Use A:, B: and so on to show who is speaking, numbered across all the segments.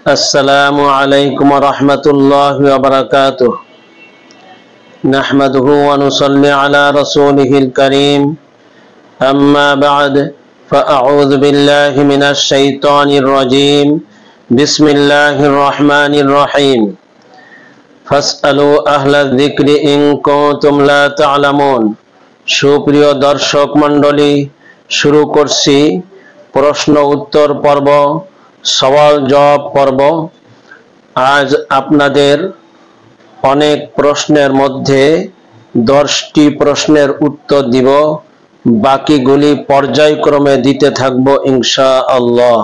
A: السلام عليكم ورحمة الله وبركاته. نحمده ونصلي على رسوله الكريم. أما بعد فأعوذ بالله من الشيطان الرجيم. بسم الله الرحمن الرحيم. فاسألوا أهل الذكر إن كنتم لا تعلمون. সুপ্রিয় দর্শক মণ্ডলী, শুরু করছি প্রশ্ন উত্তর পর্ব, সওয়াল জবাব পর্ব। আজ আপনাদের অনেক প্রশ্নের মধ্যে 10টি প্রশ্নের উত্তর দিব, বাকিগুলি পর্যায়ক্রমে দিতে থাকবো ইনশাআল্লাহ।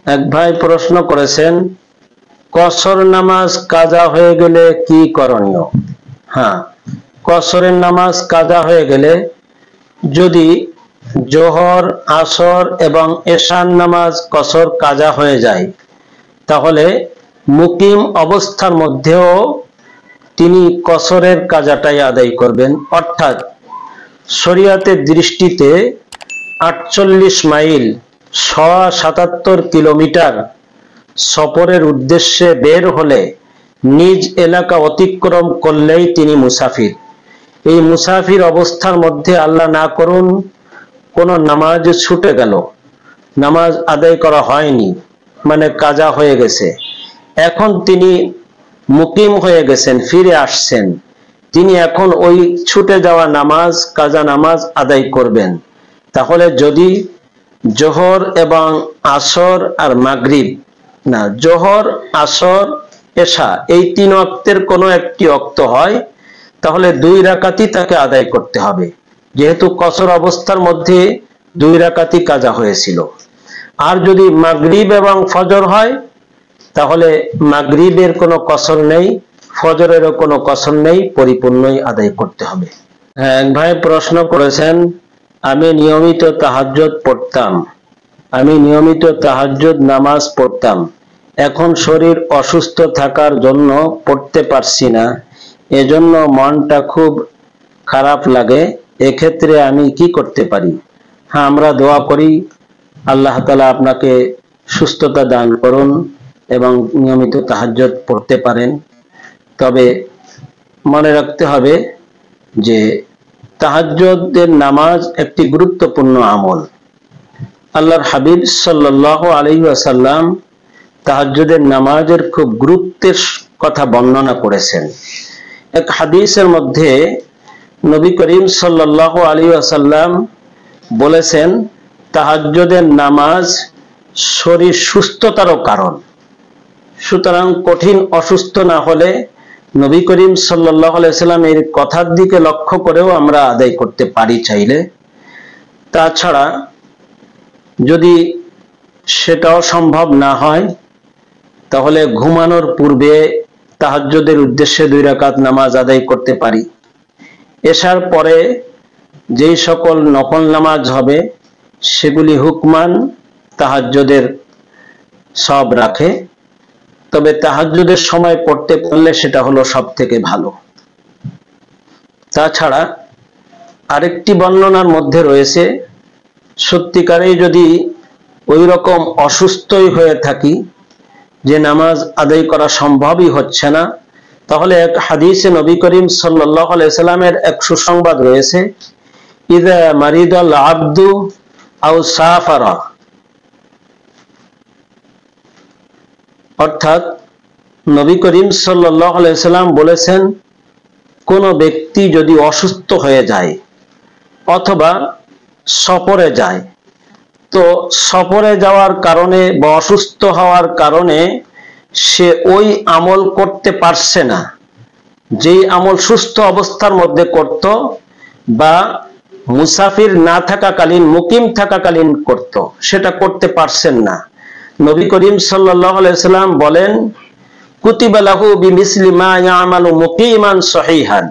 A: এক ভাই প্রশ্ন করেছেন, কসর নামাজ কাজা হয়ে গেলে কি করণীয়? কসরের নামাজ কাজা হয়ে গেলে যদি জোহর, আসর এবং এশার নামাজ কসর কাজা হয়ে যায়, তাহলে মুকিম অবস্থার মধ্যেও তিনি কসরের কাজাটাই আদায় করবেন। অর্থাৎ শরীয়তের দৃষ্টিতে 48 মাইল 177 কিলোমিটার সফরের উদ্দেশ্যে বের হলে নিজ এলাকা অতিক্রম করলেই তিনি মুসাফির। এই মুসাফির অবস্থার মধ্যে আল্লাহ না করুন কোনো নামাজ ছুটে গেল, নামাজ আদায় করা হয়নি, মানে কাজা হয়ে গেছে, এখন তিনি মুকিম হয়ে গেছেন, ফিরে আসছেন, তিনি এখন ওই ছুটে যাওয়া নামাজ, কাজা নামাজ আদায় করবেন। তাহলে যদি জোহর এবং আসর আর মাগরিব, না জোহর, আসর, এশা এই 3 ওয়াক্তের কোনো একটি ওয়াক্ত হয়, তাহলে 2 রাকাতই তাকে আদায় করতে হবে, যেহেতু কসর অবস্থার মধ্যে 2 রাকাতই কাজা হয়েছিল। আর যদি মাগরিব এবং ফজর হয়, তাহলে মাগরিবের কোনো কসর নেই, ফজরেরও কোনো কসর নেই, পরিপূর্ণই আদায় করতে হবে। এক ভাই প্রশ্ন করেছেন, আমি নিয়মিত তাহাজ্জুদ নামাজ পড়তাম, এখন শরীর অসুস্থ থাকার জন্য পড়তে পারছি না, এজন্য মনটা খুব খারাপ লাগে, এক্ষেত্রে আমি কি করতে পারি? আমরা দোয়া করি আল্লাহ তাআলা আপনাকে সুস্থতা দান করুন এবং নিয়মিত তাহাজ্জুদ পড়তে পারেন। তবে মনে রাখতে হবে যে তাহাজ্জুদের নামাজ একটি গুরুত্বপূর্ণ আমল। আল্লাহর হাবিব সাল্লাল্লাহু আলাইহি ওয়াসাল্লাম তাহাজ্জুদের নামাজের খুব গুরুত্বের কথা বর্ণনা করেছেন। এক হাদিসের মধ্যে নবী করিম সাল্লাল্লাহু আলাইহি ওয়াসাল্লাম বলেছেন, তাহাজ্জুদের নামাজ শরীর সুস্থতারও কারণ। সুতরাং কঠিন অসুস্থ না হলে নবী করিম সাল্লাল্লাহু আলাইহি ওয়াসাল্লাম এর কথার দিকে লক্ষ্য করেও আমরা আদায় করতে পারি চাইলে। তাছাড়া যদি সেটাও সম্ভব না হয়, তাহলে ঘুমানোর পূর্বে তাহাজ্জুদের উদ্দেশ্যে 2 রাকাত নামাজ আদায় করতে পারি। এশার পরে যেই সকল নফল নামাজ হবে সেগুলি হুকমান তাহাজ্জুদের সব রাখে, তবে তাহাজ্জুদের সময় পড়তে পারলে সেটা হলো সবথেকে ভালো। তাছাড়া আরেকটি বর্ণনার মধ্যে রয়েছে, সত্যিকারেই যদি ওই রকম অসুস্থই হয়ে থাকি যে নামাজ আদায় করা সম্ভবই হচ্ছে না, তাহলে এক হাদিসে নবী করিম সাল্লাল্লাহু আলাইহি সাল্লামের এক সুসংবাদ রয়েছে, ইযা মারিদাল আবদু আও সাফারা, অর্থাৎ নবী করিম সাল্লাল্লাহু আলাইহি সাল্লাম বলেছেন, কোন ব্যক্তি যদি অসুস্থ হয়ে যায় অথবা সফরে যায়, তো সফরে যাওয়ার কারণে বা অসুস্থ হওয়ার কারণে সে ওই আমল করতে পারছে না যেই আমল সুস্থ অবস্থার মধ্যে করত বা মুসাফির না থাকাকালীন, মুকিম থাকাকালীন করত, সেটা করতে পারছেন না। নবী করিম সাল্লাল্লাহু আলাইহি সাল্লাম বলেন, কুতিবা লাহু বিমিসলি মা ইয়ামালু মুকিমান সহিহান।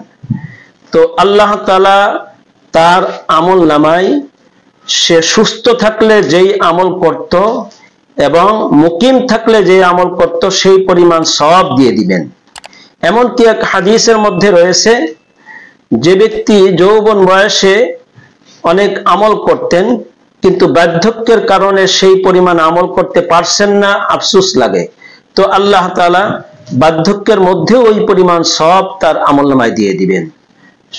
A: তো আল্লাহ তাআলা তার আমল নামায় সে সুস্থ থাকলে যেই আমল করত এবং মুকিম থাকলে যে আমল করত সেই পরিমাণ সওয়াব দিয়ে দিবেন। এমনকি এক হাদিসের মধ্যে রয়েছে, যে ব্যক্তি যৌবন বয়সে অনেক আমল করতেন কিন্তু বার্ধক্যের কারণে সেই পরিমাণ আমল করতে পারছেন না, আফসোস লাগে। তো আল্লাহ তাআলা বার্ধক্যের মধ্যে ওই পরিমাণ সওয়াব তার আমলনামায় দিয়ে দিবেন।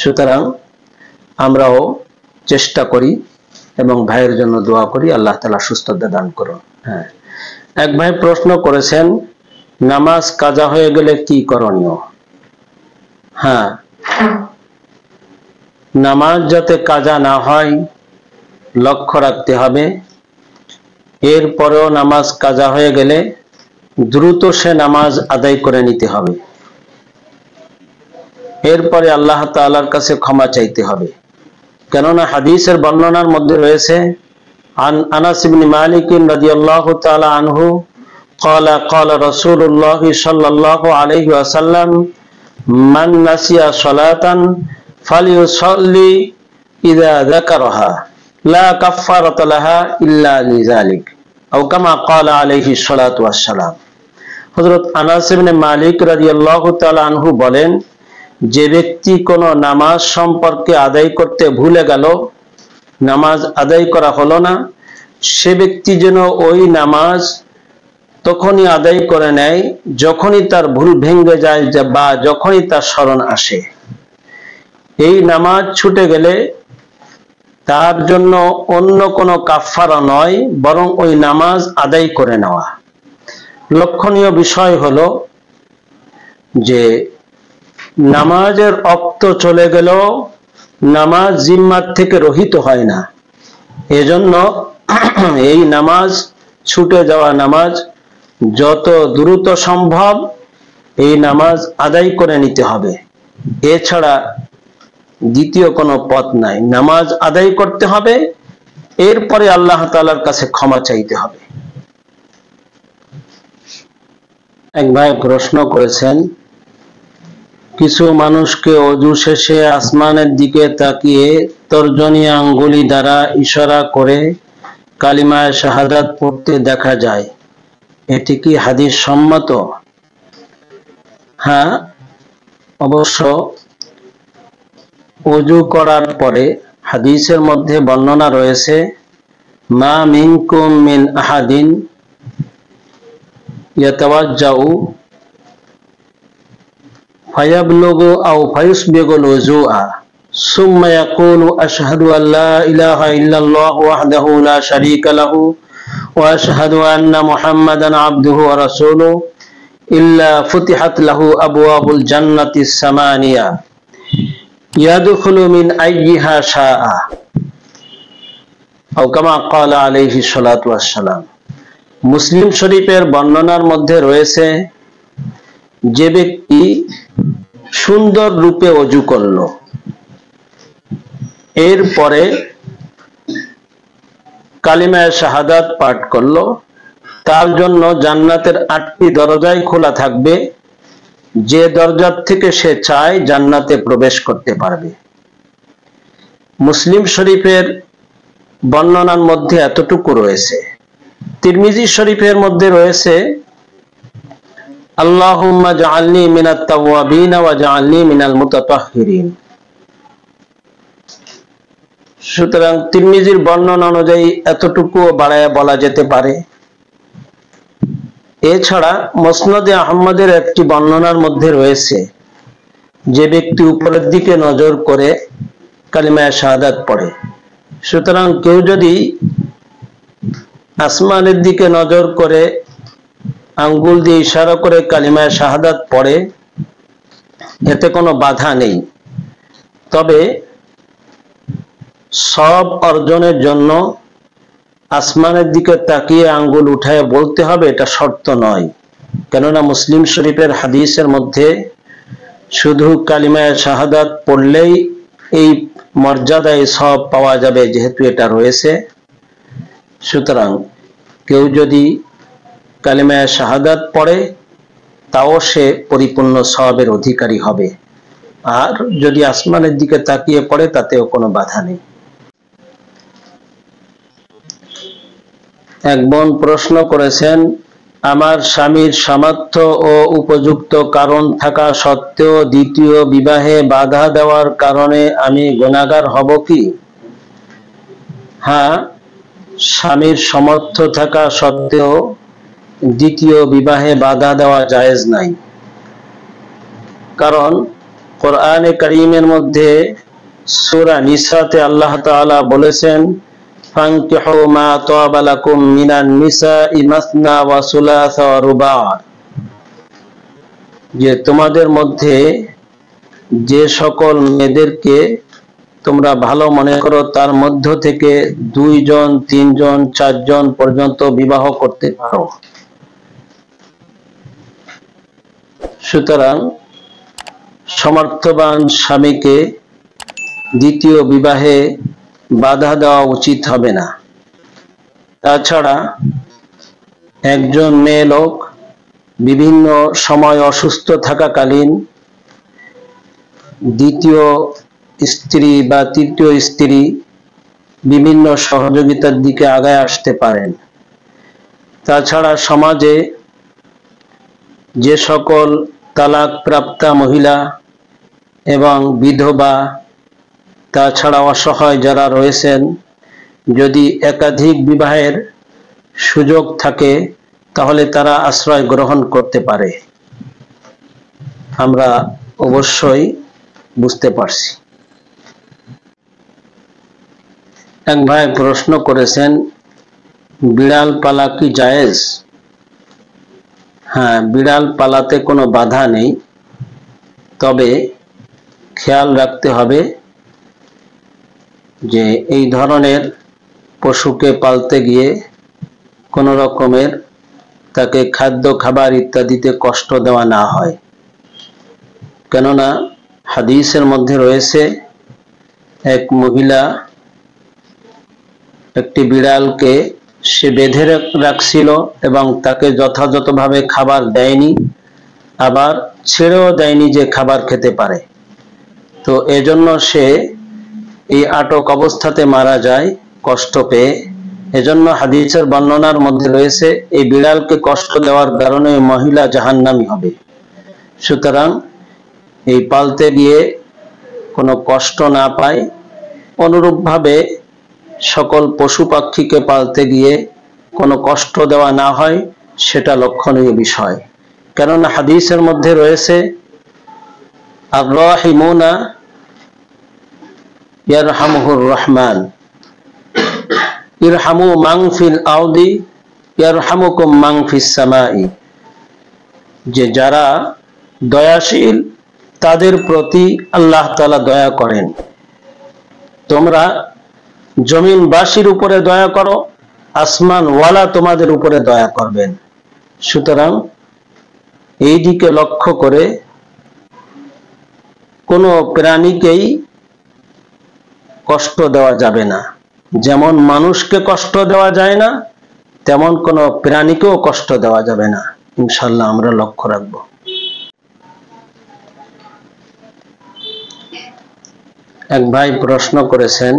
A: সুতরাং আমরাও চেষ্টা করি এবং ভাইয়ের জন্য দোয়া করি, আল্লাহ তাআলা সুস্থতা দান করুন। হ্যাঁ, এক ভাই প্রশ্ন করেছেন, নামাজ কাজা হয়ে গেলে কি করণীয়? হ্যাঁ, নামাজ যাতে কাজা না হয় লক্ষ্য রাখতে হবে। এরপরেও নামাজ কাজা হয়ে গেলে দ্রুত সে নামাজ আদায় করে নিতে হবে। এরপরে আল্লাহ তাআলার কাছে ক্ষমা চাইতে হবে। কেননা হাদিসের বর্ণনার মধ্যে রয়েছে, আন আনাস ইবনে মালিক রাদিয়াল্লাহু তাআলা আনহু قال قال رسول الله صلى الله عليه وسلم من نسي صلاة فليصلي إذا ذكرها لا كفارة لها إلا لذلك أو كما قال عليه الصلاة والسلام। হযরত আনাস ইবনে মালিক রাদিয়াল্লাহু তাআলা আনহু বলেন, যে ব্যক্তি কোনো নামাজ সম্পর্কে আদায় করতে ভুলে গেল, নামাজ আদায় করা হলো না, সে ব্যক্তি যেন ওই নামাজ তখনই আদায় করে নেয় যখনই তার ভুল ভেঙে যায় বা যখনই তার স্মরণ আসে। এই নামাজ ছুটে গেলে তার জন্য অন্য কোনো কাফারা নয়, বরং ওই নামাজ আদায় করে নেওয়া। লক্ষণীয় বিষয় হলো যে নামাজের ওয়াক্ত চলে গেলেও নামাজ জিম্মাত থেকে রহিত হয় না। এজন্য এই নামাজ, ছুটে যাওয়া নামাজ যত দ্রুত সম্ভব এই নামাজ আদায় করে নিতে হবে। এছাড়া দ্বিতীয় কোনো পথ নাই। নামাজ আদায় করতে হবে, এরপরে আল্লাহ তাআলার কাছে ক্ষমা চাইতে হবে। এক ভাই প্রশ্ন করেছেন, কিছু মানুষকে ওযু শেষে আসমানের দিকে তাকিয়ে তর্জনী আঙ্গুলি দ্বারা ইশারা করে কালিমায়ে শাহাদাত পড়তে দেখা যায়, এটি কি হাদিস সম্মত? হ্যাঁ, অবশ্য ওযু করার পরে হাদিসের মধ্যে বর্ণনা রয়েছে, মা মিনকুম মিন আহাদিন ইয়াতাওয়াজ্জাউ ফায়াবলুগু আও ফায়ুসবিগুল ওযুআ সুম্মা ইয়াকুলু আশহাদু আল্লা ইলাহা ইল্লাল্লাহু ওয়াহদাহু লা শারীকা লাহু ওয়া আশহাদু আন্না মুহাম্মাদান আবদুহু ওয়া রাসূলুহু ইল্লা ফুতিহাত লাহু আবওয়াবুল জান্নাতিস সামানিয়া ইয়াদখুলু মিন আইয়িহা শাআ আও কামা ক্বালা আলাইহিস সালাতু ওয়াস সালাম। মুসলিম শরীফের বর্ণনার মধ্যে রয়েছে, যে ব্যক্তি সুন্দর রূপে ওযু করল, এরপরে কালিমায়ে শাহাদাত পাঠ করল, তার জন্য জান্নাতের 8টি দরজাই খোলা থাকবে। যে দরজার থেকে সে চায় জান্নাতে প্রবেশ করতে পারবে। মুসলিম শরীফের বর্ণনার মধ্যে এতটুকু রয়েছে। তিরমিজি শরীফের মধ্যে রয়েছে, আল্লাহুম্মা জাআলনি মিনাত তাওয়াবিন ওয়া জাআলনি মিনাল মুতাতাহহিরিন। সুতরাং তিরমিজির বর্ণনা অনুযায়ী এতটুকু বাড়ায়া বলা যেতে পারে। এছাড়া মুসনাদে আহমদের একটি বর্ণনার মধ্যে রয়েছে, যে ব্যক্তি উপরের দিকে নজর করে কালিমায়ে শাহাদাত পড়ে। সুতরাং কেউ যদি আসমানের দিকে নজর করে আঙ্গুল দিয়ে ইশারা করে কালিমায়ে শাহাদাত পড়ে, এতে কোনো বাধা নেই। তবে সব অর্জনের জন্য আসমানের দিকে তাকিয়ে আঙ্গুল উঠায় বলতে হবে, এটা শর্ত নয়। কেননা মুসলিম শরীফের হাদিসের মধ্যে শুধু কালিমায়ে শাহাদাত পড়লেই এই মর্যাদায় সব পাওয়া যাবে, যেহেতু এটা রয়েছে। সুতরাং কেউ যদি কালিমায়ে শাহাদাত পড়ে তাও সে পরিপূর্ণ সওয়াবের অধিকারী হবে, আর যদি আসমানের দিকে তাকিয়ে পড়ে তাতেও কোনো বাধা নেই। এক বোন প্রশ্ন করেছেন, আমার স্বামীর সামর্থ্য ও উপযুক্ত কারণ থাকা সত্ত্বেও দ্বিতীয় বিবাহে বাধা দেওয়ার কারণে আমি গুনাহগার হব কি? হ্যাঁ, স্বামীর সমর্থ থাকা সত্ত্বেও দ্বিতীয় বিবাহে বাধা দেওয়া জায়েজ নাই। কারণ কোরআনে কারীমের মধ্যে সূরা নিসাতে আল্লাহ তাআলা বলেছেন, ফানকিহু মা তাবা লাকুম মিনান নিসাই মাসনা ওয়া সুলাসা ওয়া রুবা, যে তোমাদের মধ্যে যে সকল মেয়েদেরকে তোমরা ভালো মনে করো তার মধ্য থেকে 2 জন, 3 জন, 4 জন পর্যন্ত বিবাহ করতে পারো। সুতরাং সমর্থবান স্বামীকে দ্বিতীয় বিবাহে বাধা দেওয়া উচিত হবে না। তাছাড়া একজন মেয়ে লোক বিভিন্ন সময় অসুস্থ থাকাকালীন দ্বিতীয় স্ত্রী বা তৃতীয় স্ত্রী বিভিন্ন সহযোগিতার দিকে আগায় আসতে পারেন। তাছাড়া সমাজে যে সকল তালাক প্রাপ্তা মহিলা এবং বিধবা, তাছাড়া অসহায় যারা রয়েছেন, যদি একাধিক বিবাহের সুযোগ থাকে তাহলে তারা আশ্রয় গ্রহণ করতে পারে। আমরা অবশ্যই বুঝতে পারছি। এক ভাই প্রশ্ন করেছেন, বিড়াল পালা কি জায়েজ? হ্যাঁ, বিড়াল পালাতে কোনো বাধা নেই, তবে খেয়াল রাখতে হবে যে এই ধরনের পশুকে পালতে গিয়ে কোনো রকমের তাকে খাদ্য খাবার ইত্যাদিতে কষ্ট দেওয়া না হয়। কেননা হাদিসের মধ্যে রয়েছে, এক মহিলা একটি বিড়ালকে সে বেঁধে রাখছিল এবং তাকে যথাযথভাবে খাবার দেয়নি, আবার ছেড়েও দেয়নি যে খাবার খেতে পারে। তো এজন্য সে এই আটক অবস্থাতে মারা যায় কষ্ট পেয়ে। এজন্য হাদিসের বর্ণনার মধ্যে রয়েছে, এই বিড়ালকে কষ্ট দেওয়ার কারণে মহিলা জাহান্নামী হবে। সুতরাং এই পালতে গিয়ে কোনো কষ্ট না পায়, অনুরূপভাবে সকল পশু পাখিকে পালতে গিয়ে কোনো কষ্ট দেওয়া না হয়, সেটা লক্ষণীয় বিষয়। কেননা হাদিসের মধ্যে রয়েছে, আর-রাহিমুনা ইয়ারহামুহুর রহমান ইরহামু মান ফিল আরদি ইয়ারহামুকুম মান ফিস সামাই, যে যারা দয়াশীল তাদের প্রতি আল্লাহ তাআলা দয়া করেন। তোমরা জমিনবাসীর উপরে দয়া করো, আসমান ওয়ালা তোমাদের উপরে দয়া করবেন। সুতরাং এই দিকে লক্ষ্য করে কোনো প্রাণীকেই কষ্ট দেওয়া যাবে না। যেমন মানুষকে কষ্ট দেওয়া যায় না, তেমন কোনো প্রাণীকেও কষ্ট দেওয়া যাবে না। ইনশাআল্লাহ আমরা লক্ষ্য রাখবো। এক ভাই প্রশ্ন করেছেন,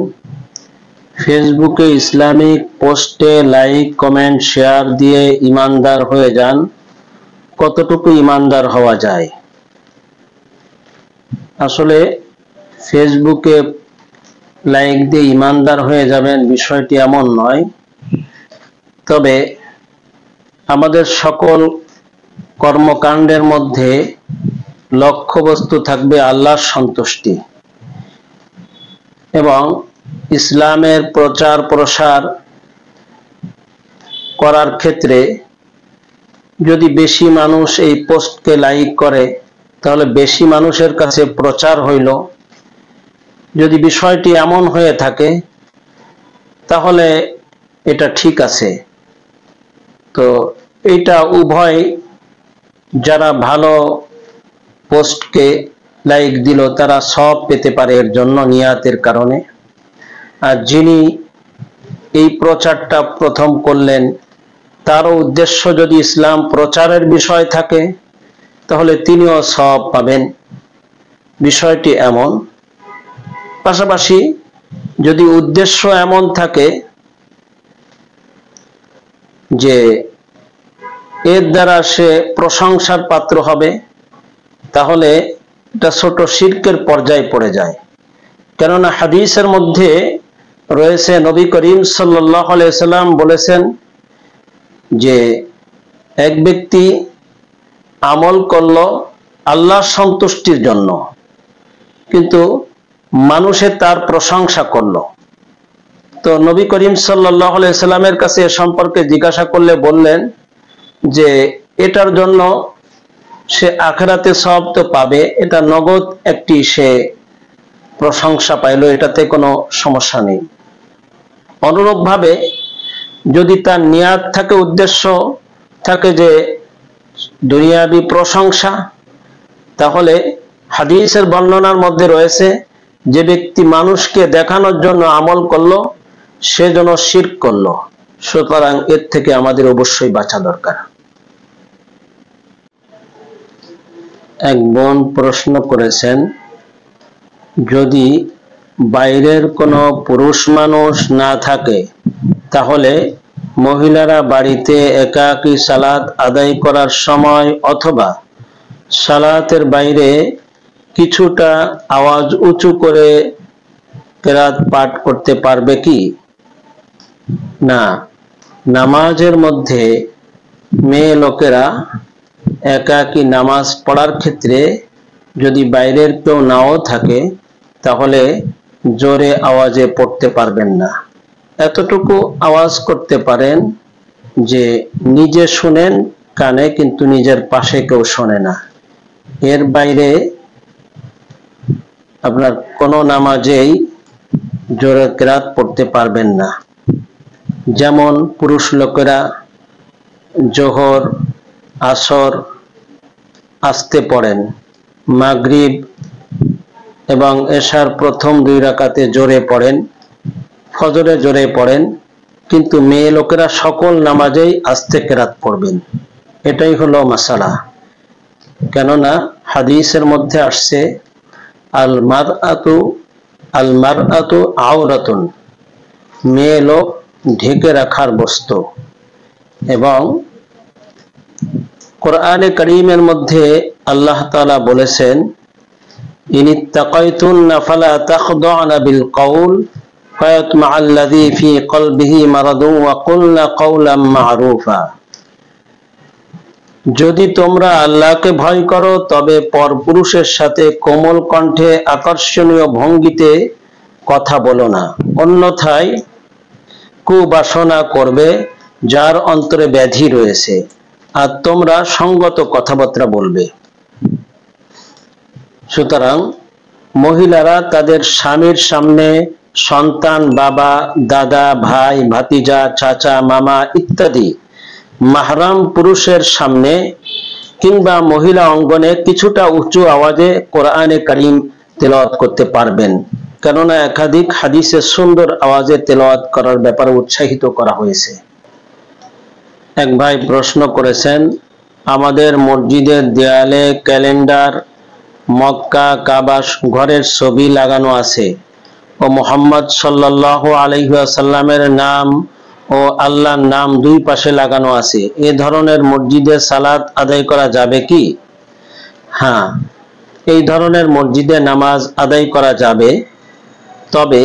A: ফেসবুকে ইসলামিক পোস্টে লাইক, কমেন্ট, শেয়ার দিয়ে ইমানদার হয়ে যান, কতটুকু ইমানদার হওয়া যায়? আসলে ফেসবুকে লাইক দিয়ে ইমানদার হয়ে যাবেন বিষয়টি এমন নয়। তবে আমাদের সকল কর্মকাণ্ডের মধ্যে লক্ষ্যবস্তু থাকবে আল্লাহর সন্তুষ্টি এবং ইসলামের প্রচার প্রসার করার ক্ষেত্রে যদি বেশি মানুষ এই পোস্টকে লাইক করে তাহলে বেশি মানুষের কাছে প্রচার হইল। যদি বিষয়টি এমন হয়ে থাকে তাহলে এটা ঠিক আছে। তো এটা উভয়, যারা ভালো পোস্টকে লাইক দিল তারা সব পেতে পারে এর জন্য, নিয়াতের কারণে। আর যিনি এই প্রচারটা প্রথম করলেন তারও উদ্দেশ্য যদি ইসলাম প্রচারের বিষয় থাকে তাহলে তিনিও সব পাবেন। বিষয়টি এমন। পাশাপাশি যদি উদ্দেশ্য এমন থাকে যে এর দ্বারা সে প্রশংসার পাত্র হবে, তাহলে এটা ছোট শিরকের পর্যায়ে পড়ে যায়। কেননা হাদিসের মধ্যে রয়েছে নবী করিম সাল্লাল্লাহু আলাইহি সাল্লাম বলেছেন যে এক ব্যক্তি আমল করলো আল্লাহর সন্তুষ্টির জন্য, কিন্তু মানুষে তার প্রশংসা করলো। তো নবী করিম সাল্লাল্লাহু আলাইহি সাল্লামের কাছে এ সম্পর্কে জিজ্ঞাসা করলে বললেন যে এটার জন্য সে আখিরাতে সওয়াব তো পাবে, এটা নগদ একটি সে প্রশংসা পাইল, এটাতে কোনো সমস্যা নেই। অনুরূপভাবে যদি তার নিয়াত থাকে, উদ্দেশ্য থাকে যে দুনিয়াবি প্রশংসা, তাহলে হাদিসের বর্ণনার মধ্যে রয়েছে যে ব্যক্তি মানুষকে দেখানোর জন্য আমল করলো সে যেন শিরক করলো। সুতরাং এর থেকে আমাদের অবশ্যই বাঁচা দরকার। এক বোন প্রশ্ন করেছেন, যদি বাইরের কোনো পুরুষ মানুষ না থাকে তাহলে মহিলারা বাড়িতে একাকী সালাত আদায় করার সময় অথবা সালাতের বাইরে কিছুটা আওয়াজ উঁচু করে কেরাত পাঠ করতে পারবে কি? না, নামাজের মধ্যে মেয়ে লোকেরা একাকী নামাজ পড়ার ক্ষেত্রে যদি বাইরের কেউ নাও থাকে তাহলে জোরে আওয়াজে পড়তে পারবেন না। এতটুকু আওয়াজ করতে পারেন যে নিজে শুনেন কানে, কিন্তু নিজের পাশে কেউ শোনে না। এর বাইরে আপনার কোনো নামাজেই জোরে কেরাত পড়তে পারবেন না। যেমন পুরুষ লোকেরা জোহর, আসর আস্তে পড়েন, মাগরিব এবং এশার প্রথম 2 রাকাতে জোরে পড়েন, ফজরে জোরে পড়েন, কিন্তু মেয়ে লোকেরা সকল নামাজেই আস্তে কেরাত পড়বেন। এটাই হলো মাসালা। কেননা হাদিসের মধ্যে আসছে আল মারআতু আওরাতুন, মেয়ে লোক ঢেকে রাখার বস্তু। এবং কোরআনে কারীমের মধ্যে আল্লাহ তাআলা বলেছেন, ইনিত্তাকাইতুন্না ফালা তাখদা'না বিল কওল ফায়াতমাআল্লাযী ফী কলবিহি মারাদুন ওয়া কুলনা কওলাম মা'রুফা। যদি তোমরা আল্লাহকে ভয় করো তবে পরপুরুষের সাথে কোমল কণ্ঠে আকর্ষণীয় ভঙ্গিতে কথা বলো না, অন্যথায় কুবাসনা করবে যার অন্তরে ব্যাধি রয়েছে, আর তোমরা সঙ্গত কথাবার্তা বলবে। সুতরাং মহিলারা তাদের স্বামীর সামনে, সন্তান, বাবা, দাদা, ভাই, ভাতিজা, চাচা, মামা ইত্যাদি মাহরাম পুরুষের সামনে কিংবা মহিলা অঙ্গনে কিছুটা উঁচু আওয়াজে কোরআনে কারীম তেলাওয়াত করতে পারবেন। কেননা একাধিক হাদিসে সুন্দর আওয়াজে তেলাওয়াত করার ব্যাপারে উৎসাহিত করা হয়েছে। এক ভাই প্রশ্ন করেছেন, আমাদের মসজিদের দেয়ালে ক্যালেন্ডার, মক্কা, কাবা ঘরের ছবি লাগানো আছে ও মুহাম্মদ সাল্লাল্লাহু আলাইহি ওয়াসাল্লামের নাম ও আল্লাহর নাম 2 পাশে লাগানো আছে, এ ধরনের মসজিদে সালাত আদায় করা যাবে কি? হ্যাঁ, এই ধরনের মসজিদে নামাজ আদায় করা যাবে, তবে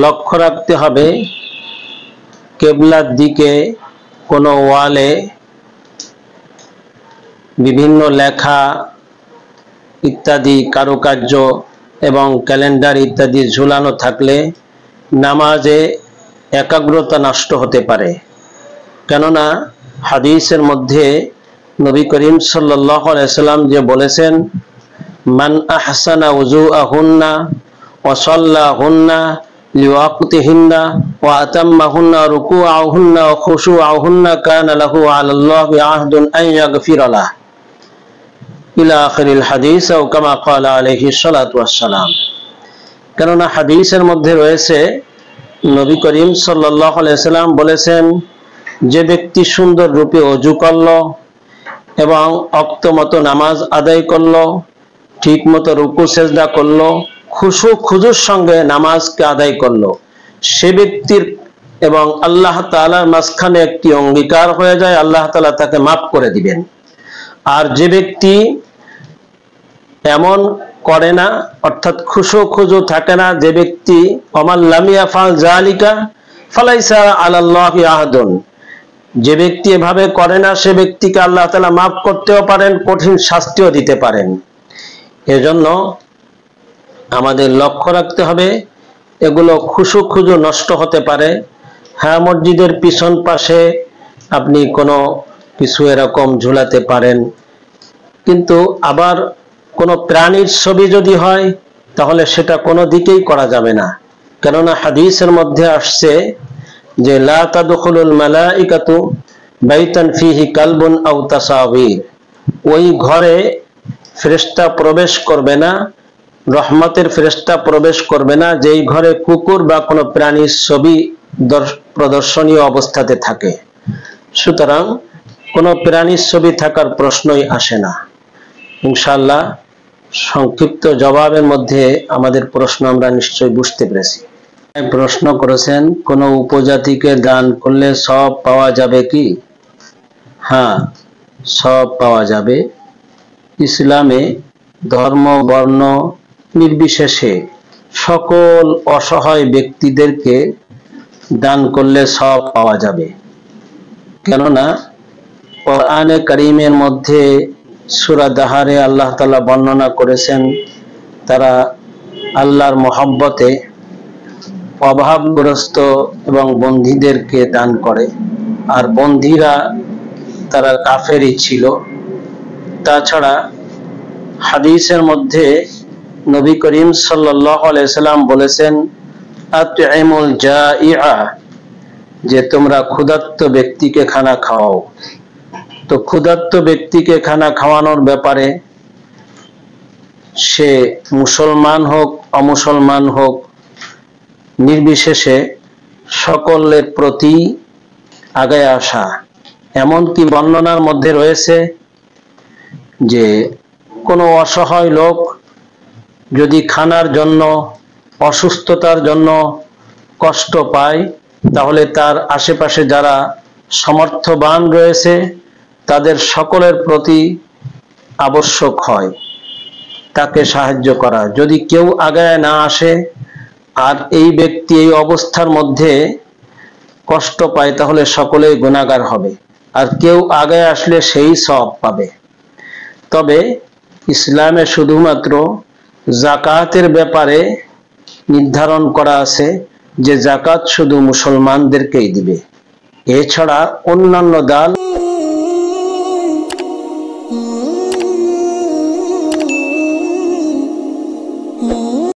A: লক্ষ্য রাখতে হবে কিবলার দিকে কোনো ওয়ালে বিভিন্ন লেখা ইত্যাদি কারুকার্য এবং ক্যালেন্ডার ইত্যাদি ঝুলানো থাকলে নামাজে একাগ্রতা নষ্ট হতে পারে। কেননা হাদিসের মধ্যে নবী করিম সাল্লাল্লাহু আলাইহি সাল্লাম যে বলেছেন, মান আহসানা উযুআহুন্না ওয়া সাল্লাহুন্না লিওয়াক্তিহিন্না ওয়া আতাম্মাহুন্না রুকুআহুন্না ওয়া খুশুআহুন্না কানা লাহু আলাল্লাহি আহদুন আন ইয়াগফিরা লাহু ইলা আখিরিল হাদিস ও কামা ক্বালা আলাইহিস সালাতু ওয়াস সালাম। কেননা হাদিসের মধ্যে রয়েছে নবী করিম সাল্লাল্লাহু আলাইহি সাল্লাম বলেছেন, যে ব্যক্তি সুন্দর রূপে ওযু করলো এবং ওয়াক্ত মতো নামাজ আদায় করলো, ঠিক মতো রুকু সেজদা করলো, খুজুর সঙ্গে নামাজকে আদায় করলো, সে ব্যক্তির এবং আল্লাহ তাআলার মাঝখানে একটি অঙ্গীকার হয়ে যায়, আল্লাহ তাআলা তাকে মাফ করে দিবেন। আর যে ব্যক্তি এমন করে না, অর্থাৎ খুশু থাকে না, যে ব্যক্তি ওমান লাম ইয়াফআল যালিকা ফালাইসা আলাল্লাহি আহাদুন, যে ব্যক্তি এভাবে করে না সে ব্যক্তিকে আল্লাহ তাআলা মাফ করতেও পারেন, কঠিন শাস্তিও দিতে পারেন। এজন্য আমাদের লক্ষ্য রাখতে হবে, এগুলো খুশু নষ্ট হতে পারে। হ্যাঁ, মসজিদের পিছন পাশে আপনি কোনো কিছু এরকম ঝুলাতে পারেন, কিন্তু আবার কোনো প্রাণীর ছবি যদি হয় তাহলে সেটা কোনো দিকেই করা যাবে না। কেননা হাদিসের মধ্যে আসছে যে লা তাদখুলুল মালাইকাতু বাইতান ফিহি কালবুন আও তাসাবির, ওই ঘরে ফেরেশতা প্রবেশ করবে না, রহমতের ফেরেশতা প্রবেশ করবে না যেই ঘরে কুকুর বা কোনো প্রাণীর ছবি প্রদর্শনীয় অবস্থাতে থাকে। সুতরাং কোনো প্রাণীর ছবি থাকার প্রশ্নই আসে না। ইনশাআল্লাহ সংক্ষিপ্ত জবাবের মধ্যে আমাদের প্রশ্ন আমরা নিশ্চয়ই বুঝতে পেরেছি। প্রশ্ন করেছেন, কোনো উপজাতিকে দান করলে সওয়াব পাওয়া যাবে কি? হ্যাঁ, সওয়াব পাওয়া যাবে। ইসলামে ধর্ম বর্ণ নির্বিশেষে সকল অসহায় ব্যক্তিদেরকে দান করলে সওয়াব পাওয়া যাবে। কেননা কোরআনে কারীমের মধ্যে সূরা দাহারে আল্লাহ তাআলা বর্ণনা করেছেন তারা আল্লাহর মহব্বতে অভাবগ্রস্ত এবং বন্দীদেরকে দান করে, আর বন্দীরা তারা কাফেরই ছিল। তাছাড়া হাদিসের মধ্যে নবী করিম সাল্লাল্লাহু আলাইহি সাল্লাম বলেছেন আতইমুল জাইআ, যে তোমরা ক্ষুধার্ত ব্যক্তিকে খানা খাওয়াও। তো ক্ষুধার্ত ব্যক্তিকে খানা খাওয়ানোর ব্যাপারে সে মুসলমান হোক অমুসলমান হোক নির্বিশেষে সকলের প্রতি আগায় আসা। এমনকি বর্ণনার মধ্যে রয়েছে যে কোনো অসহায় লোক যদি খানার জন্য অসুস্থতার জন্য কষ্ট পায় তাহলে তার আশেপাশে যারা সমর্থবান রয়েছে তাদের সকলের প্রতি আবশ্যক হয় তাকে সাহায্য করা। যদি কেউ আগায় না আসে আর এই ব্যক্তি এই অবস্থার মধ্যে কষ্ট পায় তাহলে সকলেই গুনাহগার হবে, আর কেউ আগায় আসলে সেই সওয়াব পাবে। তবে ইসলামে শুধুমাত্র যাকাতের ব্যাপারে নির্ধারণ করা আছে যে যাকাত শুধু মুসলমানদেরকেই দিবে, এছাড়া অন্যান্য দান